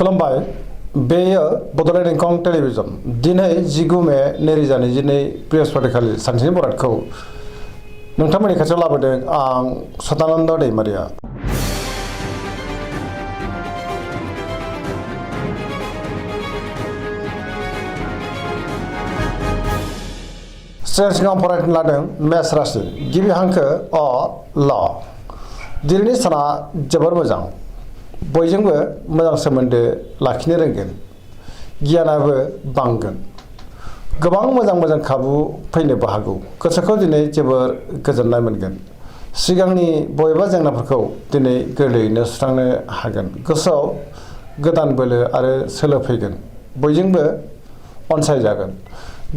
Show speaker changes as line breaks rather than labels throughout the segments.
खुलुमबाय बेयो बड'लेण्ड इंखं टेलिभिजन दिनै 19 मे 2022 बृहस्पतिखालि सानसेनि बरादखौ नोंथांमोननि खाथियाव लाबोदों आं सदानन्द दैमारिया। सिगां फरायनो लादों मेष राशि गिबि हांखो अ ल। दिनैनि साना जोबोर मोजां, बयजोंबो मोजां सोमोन्दो लाखिनो रोंगोन, गियानाबो बांगोन, गोबां मोजां खाबु फैनोबो हागौ। गोसोखौ दिनै जोबोर गोजोननाय मोनगोन, सिगांनि बबेबा जेंनाफोरखौ दिनै गोरलैयैनो सुस्रांनो हागोन। गोसोआव गोदान बोलो आरो सोलो फैगोन, बयजोंबो अनसायजागोन,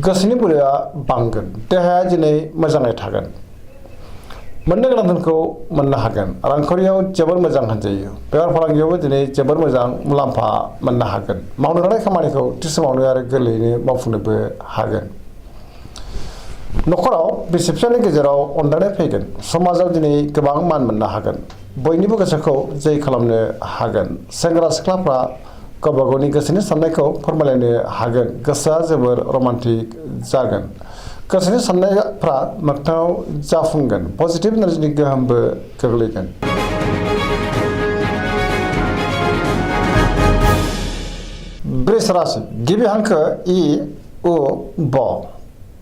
गोसोनि बोलोआ बांगोन, देहाया दिनै मोजाङै थागोन, मोननो गोनां धोनखौ मोननो हागोन, रांखावरियाव जोबोर मोजां होनजायो। बेफार फालांगियावबो दिनै जोबोर मोजां मुलाम्फा मोननो हागोन, मावनो लानाय खामानिखौ थि समावनो आरो गोरलैयैनो मावफुंनोबो हागोन। न'खराव बिसि फिसायनि गेजेराव अनलायनाय फैगोन, समाजाव दिनै गोबां मान मोननो हागोन, बयनिबो गोसोखौ जै खालामनो हागोन। सेंग्रा सिख्लाफ्रा गावबा गावनि गोसोनि साननायखौ फोरमायलायनो हागोन, गोसोआ जोबोर रमान्टिक जागोन, गोसोनि साननायफ्रा मोगथाङाव जाफुंगोन, पजिटिभ एनार्जिनि गोहोमबो गोग्लैगोन। बृष राशि गिबि हांखो इ उ ब।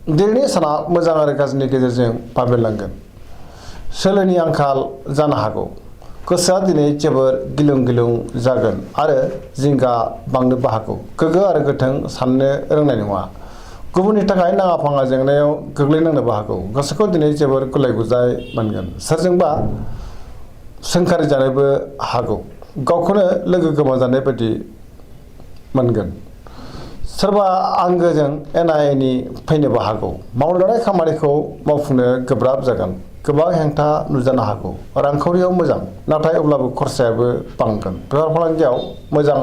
दिनैनि साना मोजां आरो गाज्रिनि गेजेरजों बाबेरलांगोन, सोलोनि आंखाल जानो हागौ, गोसोआ दिनै जोबोर गिलुं जागोन आरो जिंगा बांनोबो हागौ। गोगो आरो गोथों साननो रोंनाय नङा, गुबुननि थाखाय नाङा फाङा जेंनायाव गोग्लैनांनोबो हागौ। गोसोखौ दिनै जोबोर गुलाय गुजाय मोनगोन, सोरजोंबा सोंखारि जानोबो हागौ, गावखौनो लोगो गोमाजानाय बायदि मोनगोन, सोरबा आंगोजों एना एनि फैनोबो हागौ। मावनो लानाय खामानिखौ मावफुंनो गोब्राब जागोन, गोबां हेंथा नुजानो हागौ। रांखावरियाव मोजां, नाथाय अब्लाबो खरसायाबो बांगोन। बेफार फालांगियाव मोजां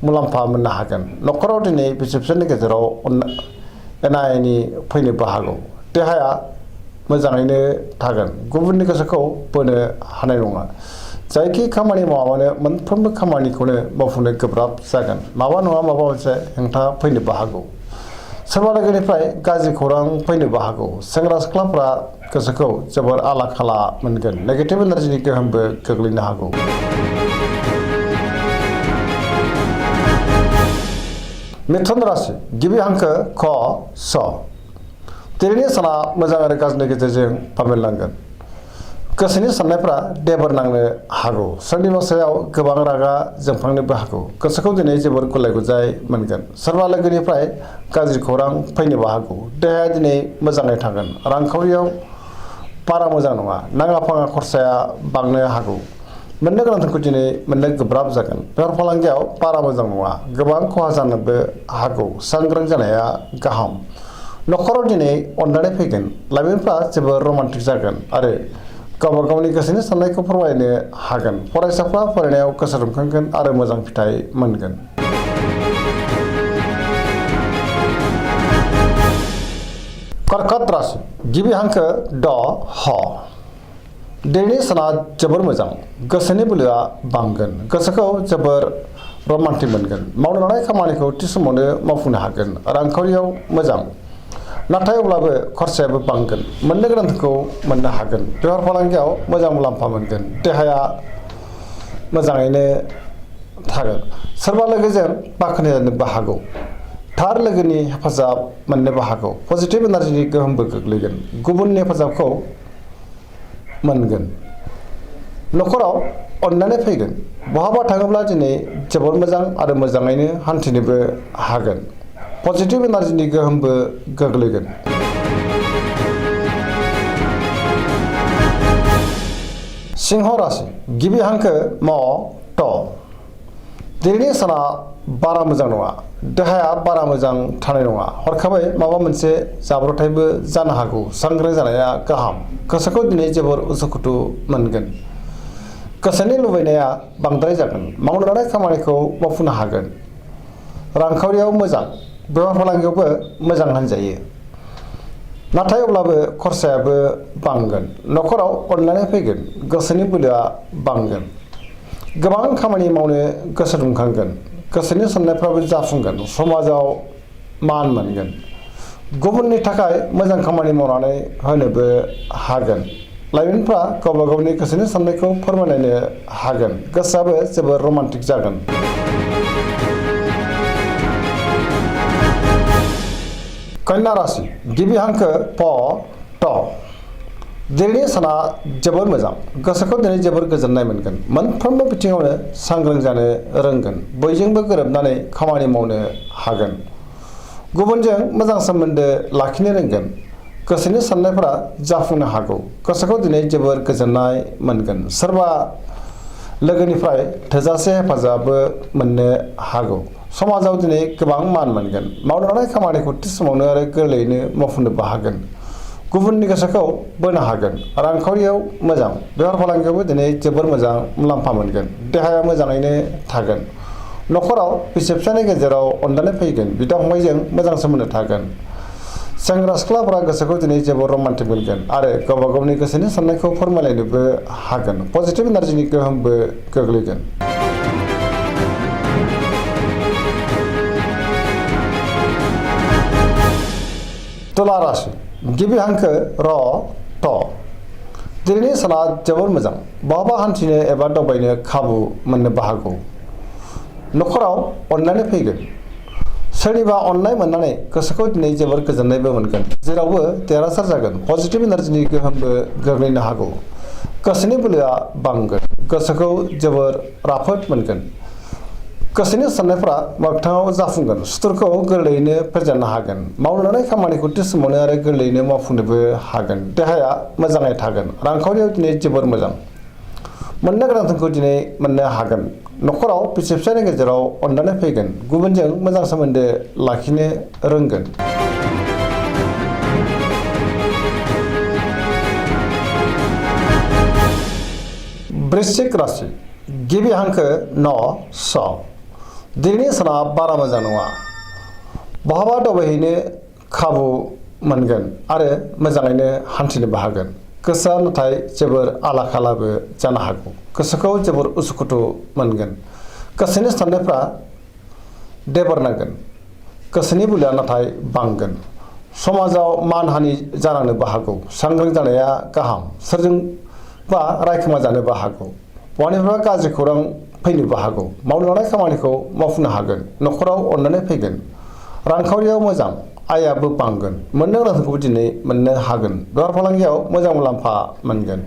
मुलाम्फा मोननो हागोन, न'खराव दिनै बिसि फिसायनि गेजेराव एना एनि फैनोबो हागौ। देहाया मोजाङैनो थागोन, गुबुननि गोसोखौ बोनो हानाय नङा। जायखि खामानि मावा मानो मोनफ्रोमबो खामानिखौनो मावफुंनो गोब्राब जागोन, माबा नङा माबा मोनसे हेंथा फैनोबो हागौ। सोरबा लोगोनिफ्राय गाज्रि खौरां फैनोबो हागौ। सेंग्रा सिख्लाफ्रा गोसोखौ जोबोर आला खाला मोनगोन, नेगेटिभ एनार्जिनि गोहोमबो गोग्लैनो हागौ। मिथुन राशि गिबि हांखो ख स। दिनैनि साना मोजां आरो गाज्रिनि गेजेरजों बाबेरलांगोन, गोसोनि साननायफ्रा देबोर नांनो हागौ, सोरनिबा सायाव गोबां रागा जोंफ्लांनोबो हागौ। गोसोखौ दिनै जोबोर गुलाय गुजाय मोनगोन, सोरबा लोगोनिफ्राय गाज्रि खौरां फैनोबो हागौ। देहाया दिनै मोजाङै थागोन, रांखावरियाव बारा मोजां नङा, नाङा फाङा खरसाया बांनो हागौ, मोननो गोनां धोनखौ दिनै मोननो गोब्राब जागोन। बेफार फालांगियाव बारा मोजां नङा, गोबां खहा जानोबो हागौ, सांग्रां जानाया गाहाम। न'खराव दिनै अनलायनाय फैगोन, लाइमोनफ्रा जोबोर रमान्टिक जागोन आरो गावबा गावनि गोसोनि साननायखौ फोरमायनो हागोन। फरायसाफ्रा फरायनायाव गोसो दुंखांगोन आरो मोजां फिथाइ मोनगोन। कर्कट राशि गिबि हांखो ड ह। दिनैनि साना जोबोर मोजां, गोसोनि बोलोआ बांगोन, गोसोखौ जोबोर रमान्टिक मोनगोन, मावनो लानाय खामानिखौ थि समावनो मावफुंनो हागोन। रांखावरियाव मोजां, नाथाय अब्लाबो खरसायाबो बांगोन, मोननो गोनां धोनखौ मोननो हागोन। बेफार फालांगियाव मोजां मुलाम्फा मोनगोन, देहाया मोजाङैनो थागोन, सोरबा लोगोजों बाख्नायजानोबो हागौ, थार लोगोनि हेफाजाब मोननोबो हागौ। पजिटिभ एनार्जिनि गोहोमबो गोग्लैगोन, गुबुननि हेफाजाबखौ मोनगोन। न'खराव अनलायनाय फैगोन, बहाबा थाङोब्ला दिनै जोबोर मोजां आरो मोजाङैनो हान्थिनोबो हागोन, पजिटिभ एनार्जिनि गोहोमबो गोग्लैगोन। सिंह राशि गिबि हांखो म ट। दिनैनि साना बारा मोजां नङा, देहाया बारा मोजां थानाय नङा, हरखाबै माबा मोनसे जाब्रबथायबो जानो हागौ, सांग्रां जानाया गाहाम। गोसोखौ दिनै जोबोर उसुखुथु मोनगोन, गोसोनि लुबैनाया बांद्राय जागोन, मावनो लानाय खामानिखौ मावफुंनो हागोन। रांखावरियाव मोजां, बेफार फालांगियावबो मोजां होनजायो, नाथाय अब्लाबो खरसायाबो बांगोन। न'खराव अनलायनाय फैगोन, गोसोनि बोलोआ बांगोन, गोबां खामानि मावनो गोसो दुंखांगोन, गोसोनि साननायफ्राबो जाफुंगोन, समाजाव मान मोनगोन, गुबुननि थाखाय मोजां खामानि मावनानै होनोबो हागोन। लाइमोनफ्रा गावबा गावनि गोसोनि साननायखौ फोरमायलायनो हागोन, गोसोआबो जोबोर रमान्टिक जागोन। कन्या राशि गिबि हांखो प ट। दिनैनि साना जोबोर मोजां, गोसोखौ दिनै जोबोर गोजोननाय मोनगोन, मोनफ्रोमबो बिथिङावनो सांग्रां जानो रोंगोन, बयजोंबो गोरोबनानै खामानि मावनो हागोन, गुबुनजों मोजां सोमोन्दो लाखिनो रोंगोन, गोसोनि साननायफोरा जाफुंनो हागौ, गोसोखौ दिनै जोबोर गोजोननाय मोनगोन, सोरबा लोगोनिफ्राय थोजासे हेफाजाबबो मोननो हागौ, समाजाव दिनै गोबां मान मोनगोन, मावनो लानाय खामानिखौ थि समावनो आरो गोरलैयैनो मावफुंनोबो हागोन, गुबुननि गोसोखौ बोनो हागोन, रांखावरियाव मोजां, बेफार फालांगियावबो दिनै जोबोर मोजां मुलाम्फा मोनगोन, देहाया मोजाङैनो थागोन, न'खराव बिसि फिसायनि गेजेराव अनलायनाय फैगोन, बिदा फंबायजों मोजां सोमोन्दो थागोन, सेंग्रा सिख्लाफोरा गोसोखौ दिनै जोबोर रमान्टिक मोनगोन आरो गावबा गावनि गोसोनि साननायखौ फोरमायलायनोबो हागोन, पजिटिभ एनार्जिनि गोहोमबो गोग्लैगोन। तुला राशि गिबि हांखो र ट। दिनैनि साना जोबोर मोजां, बहाबा हान्थिनो एबा दावबायनो खाबु मोननोबो हागौ, न'खराव अनलायनाय फैगोन, सोरनिबा अननाय मोननानै गोसोखौ दिनै जोबोर गोजोननायबो मोनगोन, जेरावबो देरहासार जागोन, पजिटिभ एनार्जिनि गोहोमबो गोग्लैनो हागौ, गोसोनि बोलोआ बांगोन, गोसोखौ जोबोर राफोद मोनगोन, गोसोनि साननायफ्रा मोगथाङाव जाफुंगोन, सुथुरखौ गोरलैयैनो फेजेननो हागोन, मावनो लानाय खामानिखौ थि समावनो आरो गोरलैयैनो मावफुंनोबो हागोन, देहाया मोजाङै थागोन, रांखावरियाव दिनै जोबोर मोजां, मोननो गोनां धोनखौ दिनै मोननो हागोन, न'खराव बिसि फिसायनि गेजेराव अनलायनाय फैगोन, गुबुनजों मोजां सोमोन्दो लाखिनो रोंगोन। वृश्चिक राशि गिबि हांखो न स। दिनैनि साना बारा मोजां नङा, बहाबा दावबायहैनो खाबु मोनगोन आरो मोजाङैनो हान्थिनोबो हागोन, गोसोआ नाथाय जोबोर आला खालाबो जानो हागौ, गोसोखौ जोबोर उसुखुथु मोनगोन, गोसोनि साननायफ्रा देबोरनांगोन, गोसोनि बोलोआ नाथाय बांगोन, समाजाव मानहानि जानांनोबो हागौ, सांग्रां जानाया गाहाम, सोरजोंबा रायखोमा जानोबो हागौ, बहानिफ्रायबा गाज्रि खौरां फैनोबो हागौ, मावनो लानाय खामानिखौ मावफुंनो हागोन, न'खराव अनलायनाय फैगोन, रांखावरियाव मोजां, आयाबो बांगोन, मोननो गोनां धोनखौबो दिनै मोननो हागोन, बेफार फालांगियाव मोजां मुलाम्फा मोनगोन,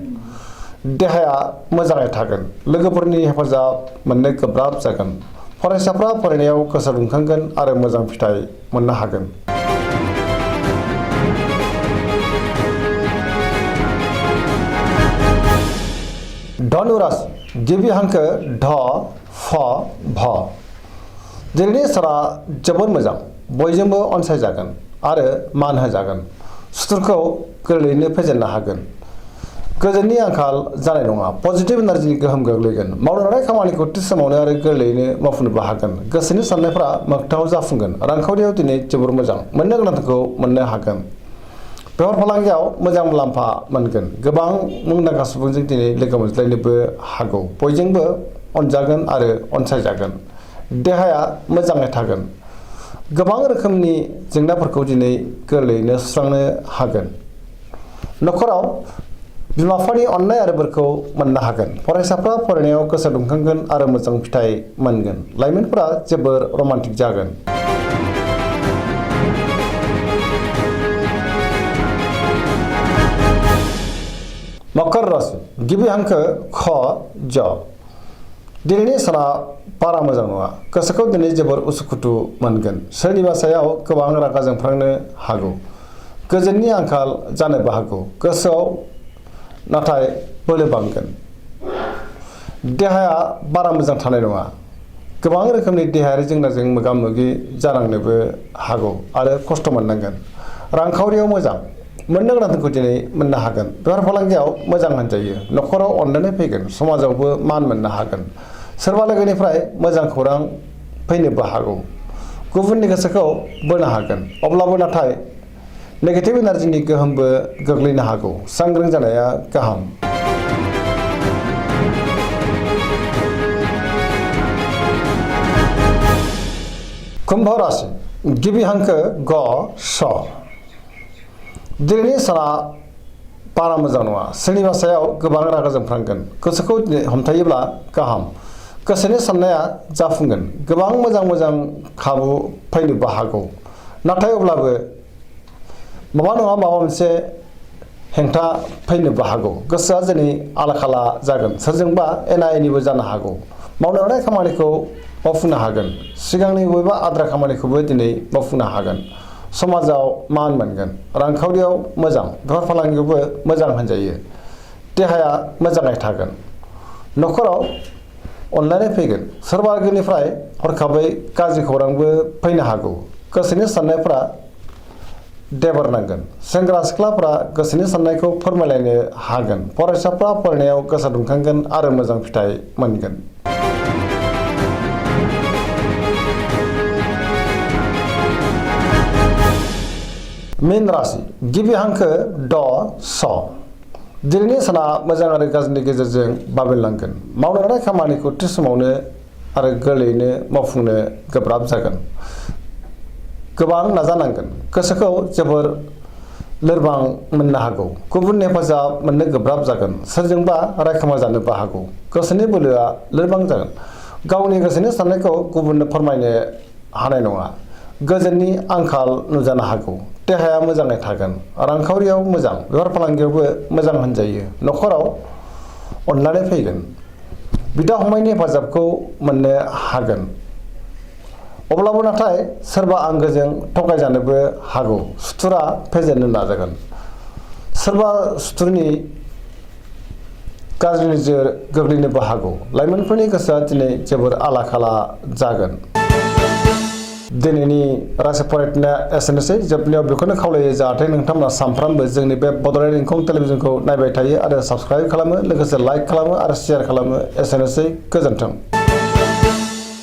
देहाया मोजाङै थागोन, लोगोफोरनि हेफाजाब मोननो गोब्राब जागोन, फरायसाफ्रा फरायनायाव गोसो दुंखांगोन आरो मोजां फिथाइ मोननो हागोन। धनु राशि गिबि हांखो ध फ भ। दिनैनि साना जोबोर मोजां, बयजोंबो अनसायजागोन आरो मान होजागोन, सुथुरखौ गोरलैयैनो फेजेननो हागोन, गोजोननि आंखाल जानाय नङा, पजिटिभ एनार्जिनि गोहोम गोग्लैगोन, मावनो लानाय खामानिखौ थि समावनो आरो गोरलैयैनो मावफुंनोबो हागोन, गोसोनि साननायफ्रा मोगथाङाव जाफुंगोन, रांखावरियाव दिनै जोबोर मोजां, मोननो गोनांखौ मोननो हागोन, बेफार फालांगियाव मोजां मुलाम्फा मोनगोन, गोबां मुंदांखा सुबुंजों दिनै लोगो मोनज्लायनोबो हागौ, बयजोंबो अनजागोन आरो अनसायजागोन, देहाया मोजाङै थागोन, गोबां रोखोमनि जेंनाफोरखौ दिनै गोरलैयैनो सुस्रांनो हागोन, न'खराव बिमा बिफानि अननाय आरो बोरखौ मोननो हागोन, फरायसाफ्रा फरायनायाव गोसो दुंखांगोन आरो मोजां फिथाइ मोनगोन, लाइमोनफोरा जोबोर रमान्टिक जागोन। मकर राशि गिबि हांखो ख ज। दिनैनि साना बारा मोजां नङा, गोसोखौ दिनै जोबोर उसुखुथु मोनगोन, सोरनिबा सायाव गोबां रागा जोंफ्लांनो हागौ, गोजोननि आंखाल जानोबो हागौ, गोसोआव नाथाय बोलो बांगोन, देहाया बारा मोजां थानाय नङा, गोबां रोखोमनि देहायारि जेंनाजों मोगा मोगि जानांनोबो हागौ आरो खस्थ' मोननांगोन, रांखावरियाव मोजां, मोननो गोनां धोनखौ दिनै मोननो हागोन, बेफार फालांगियाव मोजां होनजायो, न'खराव अनलायनाय फैगोन, समाजावबो मान मोननो हागोन, सोरबा लोगोनिफ्राय मोजां खौरां फैनोबो हागौ, गुबुननि गोसोखौ बोनो हागोन, अब्लाबो नाथाय नेगेटिभ एनार्जिनि गोहोमबो गोग्लैनो हागौ, सांग्रां जानाया गाहाम। कुम्भ राशि गिबि हांखो ग स दिनैनि साना बारा मोजां नङा सोरनिबा सायाव गोबां रागा जोंफ्रांगोन गोसोखौ हमथायोब्ला गाहाम गोसोनि साननाया जाफुंगोन गोबां मोजां खाबु फैनोबो हागौ नाथाय अब्लाबो माबा नङा माबा मोनसे हेंथा फैनोबो हागौ गोसोआ दिनै आला-खाला जागोन सोरजोंबा एना-एनिबो जानो हागौ मावनो लानाय खामानिखौ मावफुंनो हागोन सिगांनि बबेबा आद्रा खामानिखौबो दिनै मावफुंनो हागोन समाजाव मान मोनगोन रांखावरियाव मोजां बेफार फालांगियावबो मोजां होनजायो देहाया मोजाङै थागोन न'खराव अनलायनाय फैगोन सोरबा लोगोनिफ्राय हरखाबै गाज्रि खौरांबो फैनो हागौ गोसोनि साननायफ्रा देबोरनांगोन सेंग्रा सिख्लाफ्रा गोसोनि साननायखौ फोरमायलायनो हागोन फरायसाफ्रा फरायनायाव गोसो दुंखांगोन आरो मोजां फिथाइ मोनगोन मीन राशि गिबि हांखो ड स दिनैनि साना मोजां आरो गाज्रिनि गेजेरजों बाबेनलांगोन मावनो लानाय खामानिखौ थि समावनो आरो गोरलैयैनो मावफुंनो गोब्राब जागोन गोबां नाजानांगोन गोसोखौ जोबोर लोरबां मोननो हागौ गुबुननि हेफाजाब मोननो गोब्राब जागोन सोरजोंबा रायखोमा जानोबो हागौ गोसोनि बोलोआ लोरबां जागोन गावनि गोसोनि साननायखौ गुबुननो फोरमायनो हानाय नङा गोजोननि आंखाल नुजानो हागौ देहाया मोजाङै थागोन रांखावरियाव मोजां बेफार फालांगियावबो मोजां होनजायो न'खराव अनलायनाय फैगोन बिदा फंबायनि हेफाजाबखौ मोननो हागोन अब्लाबो नाथाय सोरबा आंगोजों थगायजानोबो हागौ सुथुरा फेजेननो नाजागोन सोरबा सुथुरनि गाज्रि नोजोर गोग्लैनोबो हागौ लाइमोनफोरनि गोसोआ दिनै जोबोर आला-खाला जागोन दिनैनि राशि फरायनाया एसेनोसै जोबनायाव बेखौनो खावलायो जाहाथे नोंथांमोना सानफ्रामबो जोंनि बे बड'लेण्ड इंखं टेलिभिजनखौ नायबाय थायो आरो साबस्क्राइब खालामो लोगोसे लाइक खालामो आरो शेयार खालामो एसेनोसै गोजोन्थों।